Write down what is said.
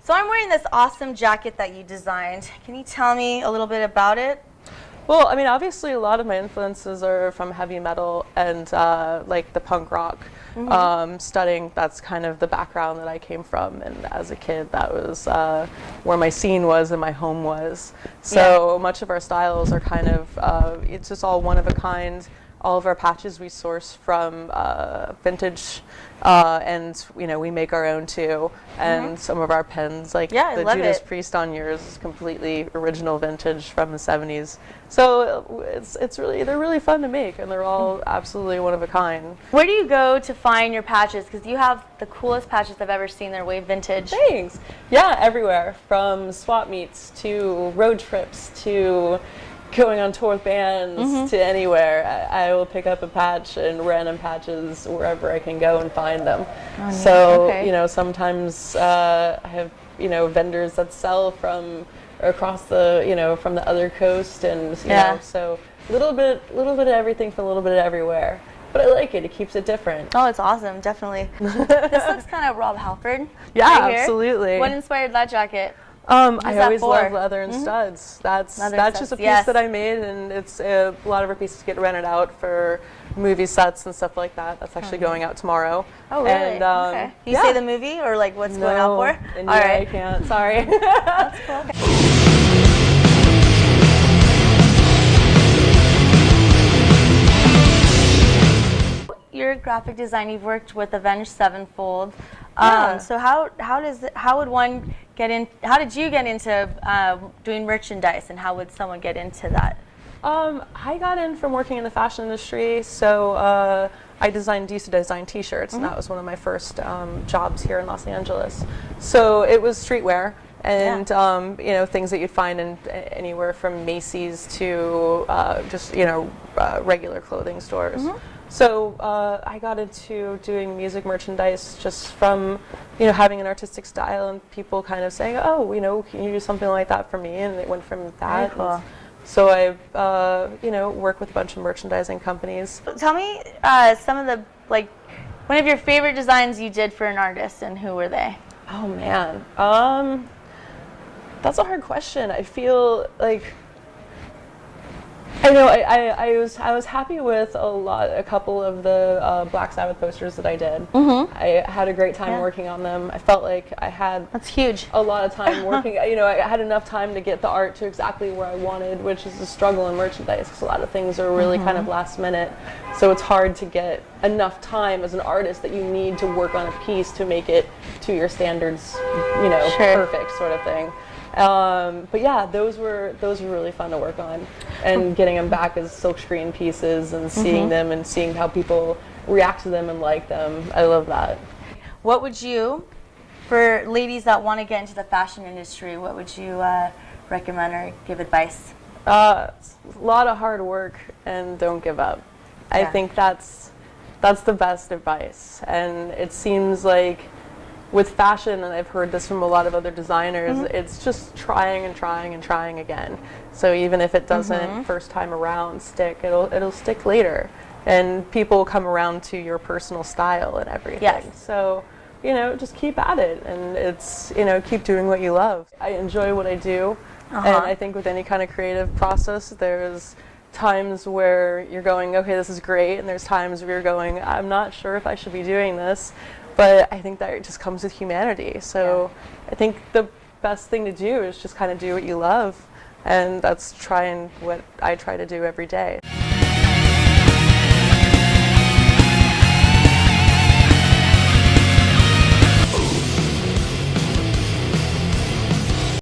So I'm wearing this awesome jacket that you designed. Can you tell me a little bit about it? Well, I mean, obviously a lot of my influences are from heavy metal and like the punk rock studying. That's kind of the background that I came from, and as a kid that was where my scene was and my home was. So much of our styles are kind of, it's just all one of a kind. All of our patches we source from vintage, and we make our own too. And some of our pens, like the Judas Priest on yours, is completely original vintage from the '70s. So they're really fun to make, and they're all absolutely one of a kind. Where do you go to find your patches? Because you have the coolest patches I've ever seen. They're way vintage. Thanks. Yeah, everywhere, from swap meets to road trips to going on tour with bands to anywhere. I will pick up a patch and random patches wherever I can go and find them. Oh, so sometimes I have vendors that sell from across the from the other coast, and so a little bit of everything for a little bit of everywhere. But I like it. It keeps it different. Oh, it's awesome. Definitely. This looks kind of Rob Halford. Yeah, right here. Absolutely. What inspired that jacket? I always love leather and studs. That's just a piece that I made, and it's a lot of our pieces get rented out for movie sets and stuff like that. That's actually going out tomorrow. Oh, really? And, okay. Can you say the movie or like what's going out for? All right. I can't. Sorry. That's cool. Okay. Your graphic design, you've worked with Avenged Sevenfold. So how would one get in? How did you get into doing merchandise, and how would someone get into that? I got in from working in the fashion industry, so I used to design T-shirts, and that was one of my first jobs here in Los Angeles. So it was streetwear, and things that you'd find in anywhere from Macy's to just regular clothing stores. So I got into doing music merchandise just from, having an artistic style and people kind of saying, oh, can you do something like that for me? And it went from that. Very cool. So I, work with a bunch of merchandising companies. Tell me some of the, one of your favorite designs you did for an artist, and who were they? Oh, man. That's a hard question. I feel like, I know I was happy with a couple of the Black Sabbath posters that I did. I had a great time working on them. I felt like I had a lot of time working. I had enough time to get the art to exactly where I wanted, which is a struggle in merchandise because a lot of things are really kind of last minute. So it's hard to get enough time as an artist that you need to work on a piece to make it to your standards, perfect sort of thing. But yeah, those were really fun to work on, and getting them back as silkscreen pieces and seeing them and seeing how people react to them and like them. I love that. What would you, for ladies that want to get into the fashion industry, what would you recommend or give advice? A lot of hard work and don't give up. I think that's the best advice, and it seems like with fashion, and I've heard this from a lot of other designers, it's just trying and trying and trying again. So even if it doesn't first time around stick, it'll stick later, and people will come around to your personal style and everything. Yes. So just keep at it, and it's keep doing what you love. I enjoy what I do, and I think with any kind of creative process, there's times where you're going, okay, this is great, and there's times where you're going, I'm not sure if I should be doing this. But I think that it just comes with humanity. So I think the best thing to do is just kind of do what you love. And that's what I try to do every day.